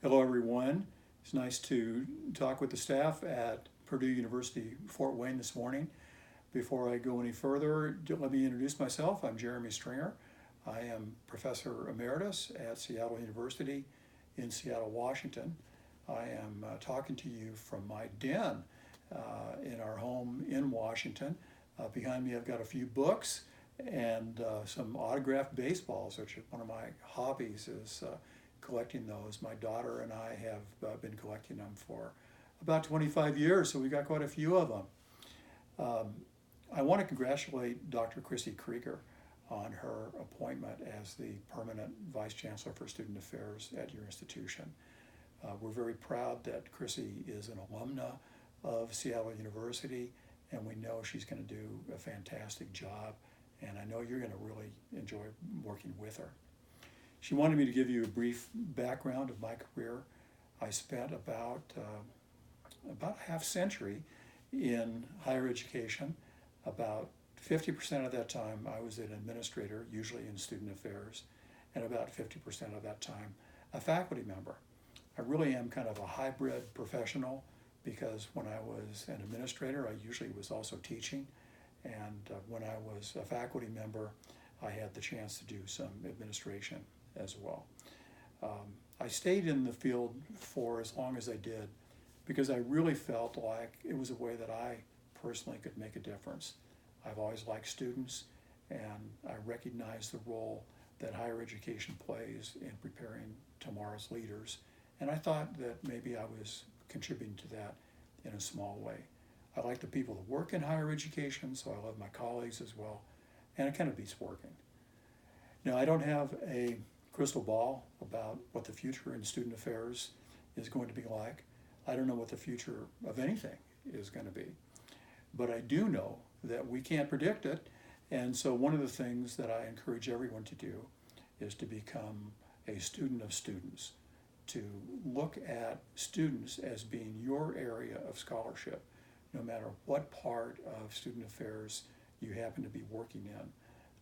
Hello, everyone. It's nice to talk with the staff at Purdue University, Fort Wayne this morning. Before I go any further, let me introduce myself. I'm Jeremy Stringer. I am Professor Emeritus at Seattle University in Seattle, Washington. I am talking to you from my den in our home in Washington. Behind me, I've got a few books and some autographed baseballs, which is one of my hobbies is collecting those. My daughter and I have been collecting them for about 25 years, so we got quite a few of them. I want to congratulate Dr. Chrissy Krieger on her appointment as the permanent Vice Chancellor for Student Affairs at your institution. We're very proud that Chrissy is an alumna of Seattle University, and we know she's going to do a fantastic job, and I know you're going to really enjoy working with her. She wanted me to give you a brief background of my career. I spent about a half century in higher education. About 50% of that time I was an administrator, usually in student affairs, and about 50% of that time a faculty member. I really am kind of a hybrid professional because when I was an administrator, I usually was also teaching, and when I was a faculty member, I had the chance to do some administration as well. I stayed in the field for as long as I did because I really felt like it was a way that I personally could make a difference. I've always liked students, and I recognize the role that higher education plays in preparing tomorrow's leaders, and I thought that maybe I was contributing to that in a small way. I like the people that work in higher education, so I love my colleagues as well, and it kind of beats working. Now, I don't have a crystal ball about what the future in student affairs is going to be like. I don't know what the future of anything is going to be. But I do know that we can't predict it. And so one of the things that I encourage everyone to do is to become a student of students, to look at students as being your area of scholarship, no matter what part of student affairs you happen to be working in,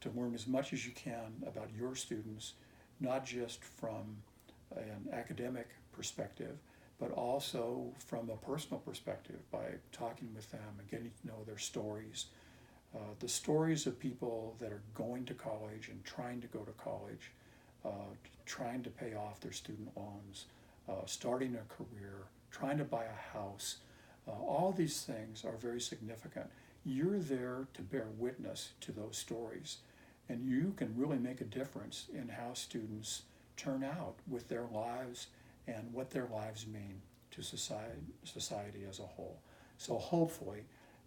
to learn as much as you can about your students, not just from an academic perspective, but also from a personal perspective by talking with them and getting to know their stories. The stories of people that are going to college and trying to go to college, trying to pay off their student loans, starting a career, trying to buy a house. All these things are very significant. You're there to bear witness to those stories, and you can really make a difference in how students turn out with their lives and what their lives mean to society as a whole. So hopefully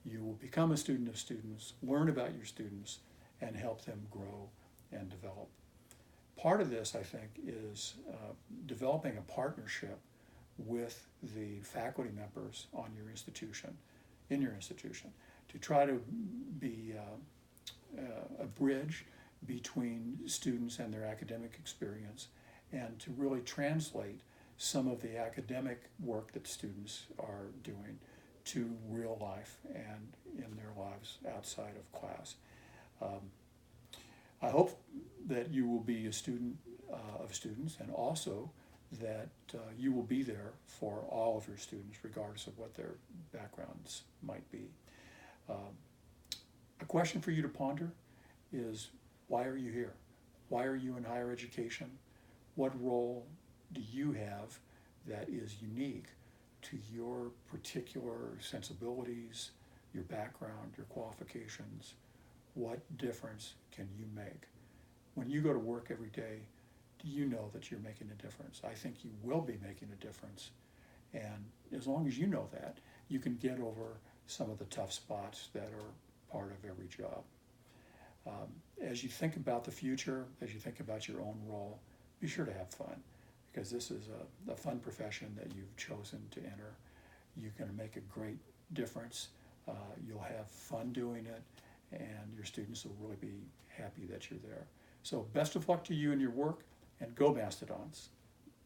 you will become a student of students, learn about your students, and help them grow and develop. Part of this, I think, is developing a partnership with the faculty members on your institution, in your institution, to try to be a bridge between students and their academic experience, and to really translate some of the academic work that students are doing to real life and in their lives outside of class. I hope that you will be a student of students, and also that you will be there for all of your students, regardless of what their backgrounds might be. A question for you to ponder is, why are you here? Why are you in higher education? What role do you have that is unique to your particular sensibilities, your background, your qualifications? What difference can you make? When you go to work every day, do you know that you're making a difference? I think you will be making a difference. And as long as you know that, you can get over some of the tough spots that are part of every job. As you think about the future, as you think about your own role, be sure to have fun, because this is a fun profession that you've chosen to enter. You're going to make a great difference. You'll have fun doing it, and your students will really be happy that you're there. So best of luck to you in your work, and go Mastodons.